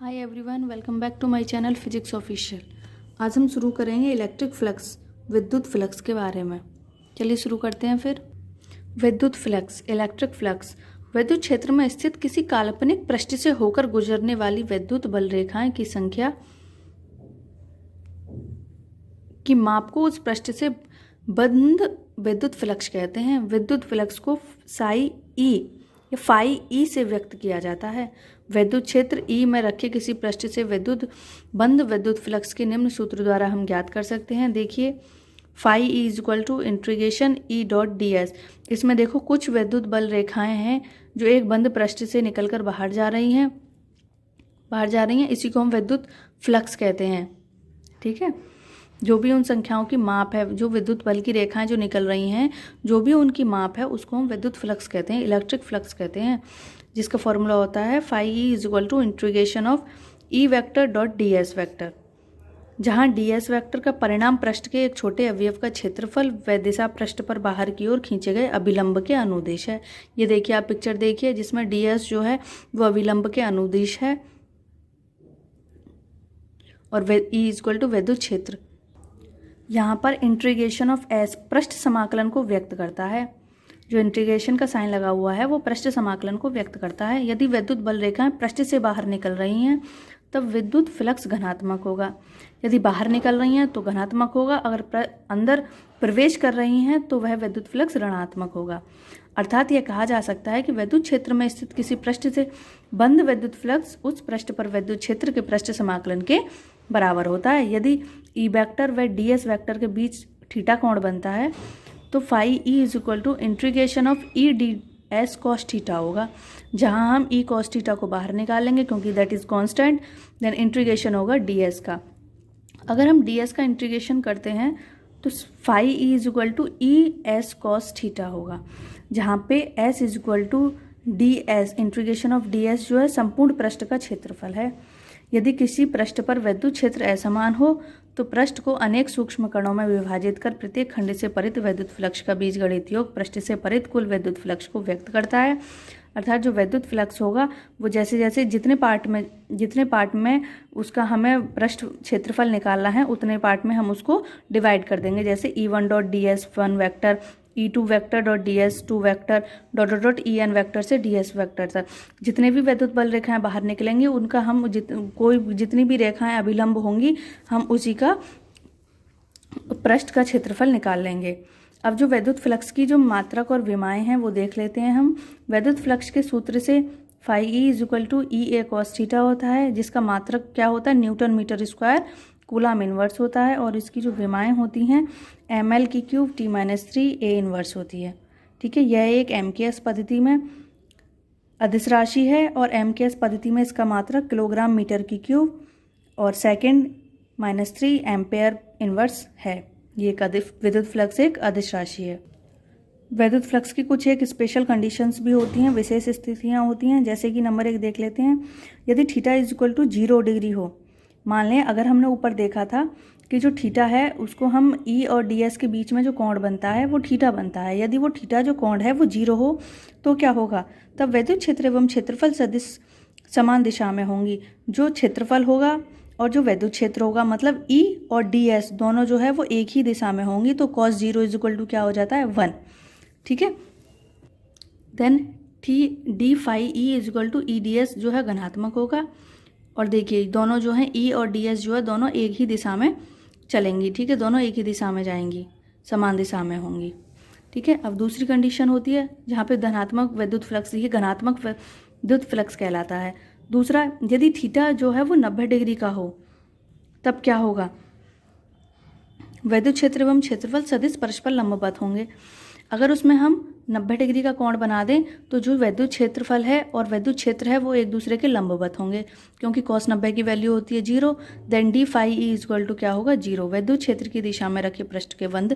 Hi everyone, welcome back to my channel physics official. आज हम शुरू करेंगे इलेक्ट्रिक फ्लक्स, विद्युत फ्लक्स के बारे में। चलिए शुरू करते हैं फिर। विद्युत फ्लक्स, इलेक्ट्रिक फ्लक्स विद्युत क्षेत्र में स्थित किसी काल्पनिक पृष्ठ से होकर गुजरने वाली विद्युत बल रेखाएं की संख्या की माप को उस पृष्ठ से बंध विद्युत फ्लक्स कहते हैं। विद्युत फ्लक्स को साई ई या फाई ई से व्यक्त किया जाता है। विद्युत क्षेत्र ई में रखे किसी पृष्ठ से बंध विद्युत फ्लक्स के निम्न सूत्र द्वारा हम ज्ञात कर सकते हैं। देखिए, phi E is equal to integration E dot D S. इसमें देखो कुछ विद्युत बल रेखाएं हैं जो एक बंद पृष्ठ से निकलकर बाहर जा रही हैं। इसी को हम विद्युत फ्लक्स कहते हैं। ठीक है, जो भी उन संख्याओं की माप है, जो विद्युत बल की रेखाएं जो निकल रही हैं, जो भी उनकी माप है, उसको हम विद्युत फ्लक्स कहते हैं, इलेक्ट्रिक फ्लक्स कहते हैं, जिसका फॉर्मूला होता है phi E is equal to integration of E vector dot D S vector, जहाँ डी एस वेक्टर का परिणाम पृष्ठ के एक छोटे अवयव का क्षेत्रफल व दिशा पृष्ठ पर बाहर की ओर खींचे गए अभिलंब के अनुदिश है। ये देखिए, आप पिक्चर देखिए जिसमें डी एस जो है वो अभिलंब के अनुदिश है और ई इज इक्वल टू विद्युत क्षेत्र। यहाँ पर इंटीग्रेशन ऑफ एस पृष्ठ समाकलन को व्यक्त करता है। जो इंटीग्रेशन का साइन लगा हुआ है वो पृष्ठ समाकलन को व्यक्त करता है। यदि विद्युत बल रेखाएं पृष्ठ से बाहर निकल रही हैं तब विद्युत फ्लक्स धनात्मक होगा। यदि बाहर निकल रही हैं तो धनात्मक होगा, अगर अंदर प्रवेश कर रही हैं तो वह विद्युत फ्लक्स ऋणात्मक होगा। अर्थात यह कहा जा सकता है कि विद्युत क्षेत्र में स्थित किसी पृष्ठ से बंध विद्युत फ्लक्स उस पृष्ठ पर विद्युत क्षेत्र के पृष्ठ समाकलन के बराबर होता है। यदि ई वेक्टर व डी एस वेक्टर के बीच थीटा कोण बनता है तो phi E is equal to integration of E D S cos theta होगा, जहां हम ई कॉस थीटा को बाहर निकालेंगे क्योंकि that is constant. Then integration होगा डी एस का। अगर हम डी एस का इंटीग्रेशन करते हैं तो phi E is equal to E S cos theta होगा, जहाँ पे S is equal to D S, integration of D S जो है संपूर्ण पृष्ठ का क्षेत्रफल है। यदि किसी पृष्ठ पर विद्युत क्षेत्र असमान हो तो पृष्ठ को अनेक सूक्ष्म कणों में विभाजित कर प्रत्येक खंड से परित विद्युत फ्लक्स का बीजगणित योग पृष्ठ से परित कुल विद्युत फ्लक्स को व्यक्त करता है। अर्थात जो विद्युत फ्लक्स होगा वो जैसे जैसे जितने पार्ट में उसका हमें पृष्ठ क्षेत्रफल निकालना है उतने पार्ट में हम उसको डिवाइड कर देंगे। जैसे E one dot D S one vector, E two vector dot D S two vector dot dot dot E N vector से डी एस वेक्टर तक जितने भी विद्युत बल रेखाएं बाहर निकलेंगी उनका हम जितनी भी रेखाएं अभिलंब होंगी हम उसी का पृष्ठ का क्षेत्रफल निकाल लेंगे। अब जो विद्युत फ्लक्स की जो मात्रक और विमाएं हैं वो देख लेते हैं हम। विद्युत फ्लक्स के सूत्र से phi E is equal to E A cos theta होता है, जिसका मात्रक क्या होता है, newton metre square coulomb inverse होता है, और इसकी जो विमाएं होती हैं एम एल की cube T minus 3 A inverse होती है। ठीक है, यह एक एम के एस पद्धति में अदिश राशि है और एम के एस पद्धति में इसका मात्रक किलोग्राम मीटर की क्यूब और सेकेंड माइनस 3 एम्पेयर इनवर्स है। ये एक विद्युत फ्लक्स एक अदिश राशि है। विद्युत फ्लक्स की कुछ एक स्पेशल कंडीशंस भी होती हैं, विशेष स्थितियाँ होती हैं, जैसे कि नंबर 1 देख लेते हैं। यदि theta is equal to 0 degree हो, मान लें अगर हमने ऊपर देखा था कि जो थीटा है उसको हम ई और डी एस के बीच में जो कोण बनता है वो थीटा बनता है। यदि वो थीटा जो कोण है वो 0 हो तो क्या होगा, तब विद्युत क्षेत्र एवं क्षेत्रफल सदिश समान दिशा में होंगी। जो क्षेत्रफल होगा और जो विद्युत क्षेत्र होगा मतलब ई और डी एस दोनों जो है वो एक ही दिशा में होंगी, तो कॉस 0 इज इक्वल टू क्या हो जाता है 1। ठीक है, then D phi E is equal to E D S जो है धनात्मक होगा। और देखिए दोनों जो हैं ई और डी एस जो है दोनों एक ही दिशा में चलेंगी। ठीक है, दोनों एक ही दिशा में जाएंगी, समान दिशा में होंगी। ठीक है, अब दूसरी कंडीशन होती है जहाँ पे धनात्मक विद्युत फ्लक्स, ये धनात्मक विद्युत फ्लक्स कहलाता है। दूसरा, यदि थीटा जो है वो 90 डिग्री का हो तब क्या होगा, विद्युत क्षेत्र एवं क्षेत्रफल सदिश परस्पर लंबवत होंगे। अगर उसमें हम 90 डिग्री का कोण बना दें तो जो विद्युत क्षेत्रफल है और विद्युत क्षेत्र है वो एक दूसरे के लंबवत होंगे, क्योंकि cos 90 की वैल्यू होती है 0। Then D phi E is equal to क्या होगा 0। विद्युत क्षेत्र की दिशा में रखे पृष्ठ के बंद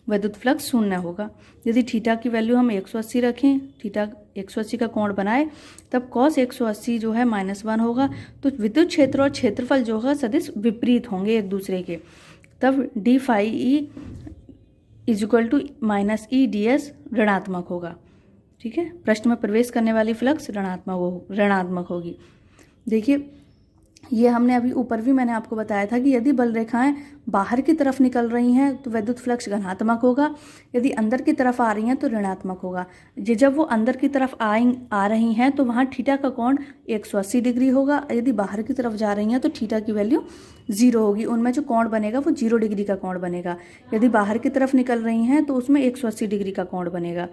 विद्युत फ्लक्स 0 होगा। यदि थीटा की वैल्यू हम 180 रखें, थीटा 180 का कोण बनाए, तब cos 180 जो है -1 होगा। तो विद्युत क्षेत्र और क्षेत्रफल जो है सदिश विपरीत होंगे एक दूसरे के, तब D phi E is equal to minus E D S ऋणात्मक होगा। ठीक है, पृष्ठ में प्रवेश करने वाली फ्लक्स ऋणात्मक होगी। देखिए ये हमने अभी ऊपर भी मैंने आपको बताया था कि यदि बल रेखाएं बाहर की तरफ निकल रही हैं तो विद्युत फ्लक्स धनात्मक होगा, यदि अंदर की तरफ आ रही हैं तो ऋणात्मक होगा। जब वो अंदर की तरफ आ रही हैं तो वहाँ थीटा का कोण 180 डिग्री होगा, यदि बाहर की तरफ जा रही हैं तो थीटा की वैल्यू 0 होगी। उनमें जो कोण बनेगा वो 0 डिग्री का कोण बनेगा। यदि बाहर की तरफ निकल रही हैं तो उसमें 180 डिग्री का कोण बनेगा,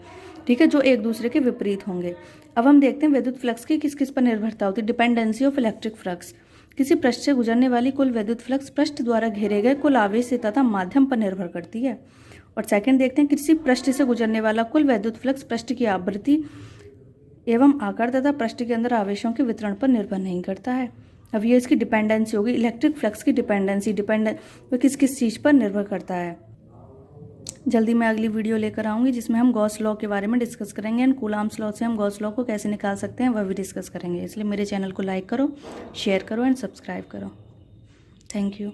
ठीक है, जो एक दूसरे के विपरीत होंगे। अब हम देखते हैं विद्युत फ्लक्स की किस किस पर निर्भरता होती है। डिपेंडेंसी ऑफ इलेक्ट्रिक फ्लक्स, किसी पृष्ठ से गुजरने वाली कुल विद्युत फ्लक्स पृष्ठ द्वारा घेरे गए कुल आवेश से तथा माध्यम पर निर्भर करती है। और सेकंड देखते हैं किसी पृष्ठ से गुजरने वाला कुल विद्युत फ्लक्स पृष्ठ की आवृत्ति एवं आकार तथा पृष्ठ के अंदर आवेशों के वितरण पर निर्भर नहीं करता है। अब ये इसकी डिपेंडेंसी होगी। इलेक्ट्रिक फ्लक्स की डिपेंडेंसी वो किस किस चीज़ पर निर्भर करता है। जल्दी मैं अगली वीडियो लेकर आऊँगी जिसमें हम गॉस लॉ के बारे में डिस्कस करेंगे एंड कूलॉम्स लॉ से हम गॉस लॉ को कैसे निकाल सकते हैं वह भी डिस्कस करेंगे। इसलिए मेरे चैनल को लाइक करो, शेयर करो एंड सब्सक्राइब करो। Thank you.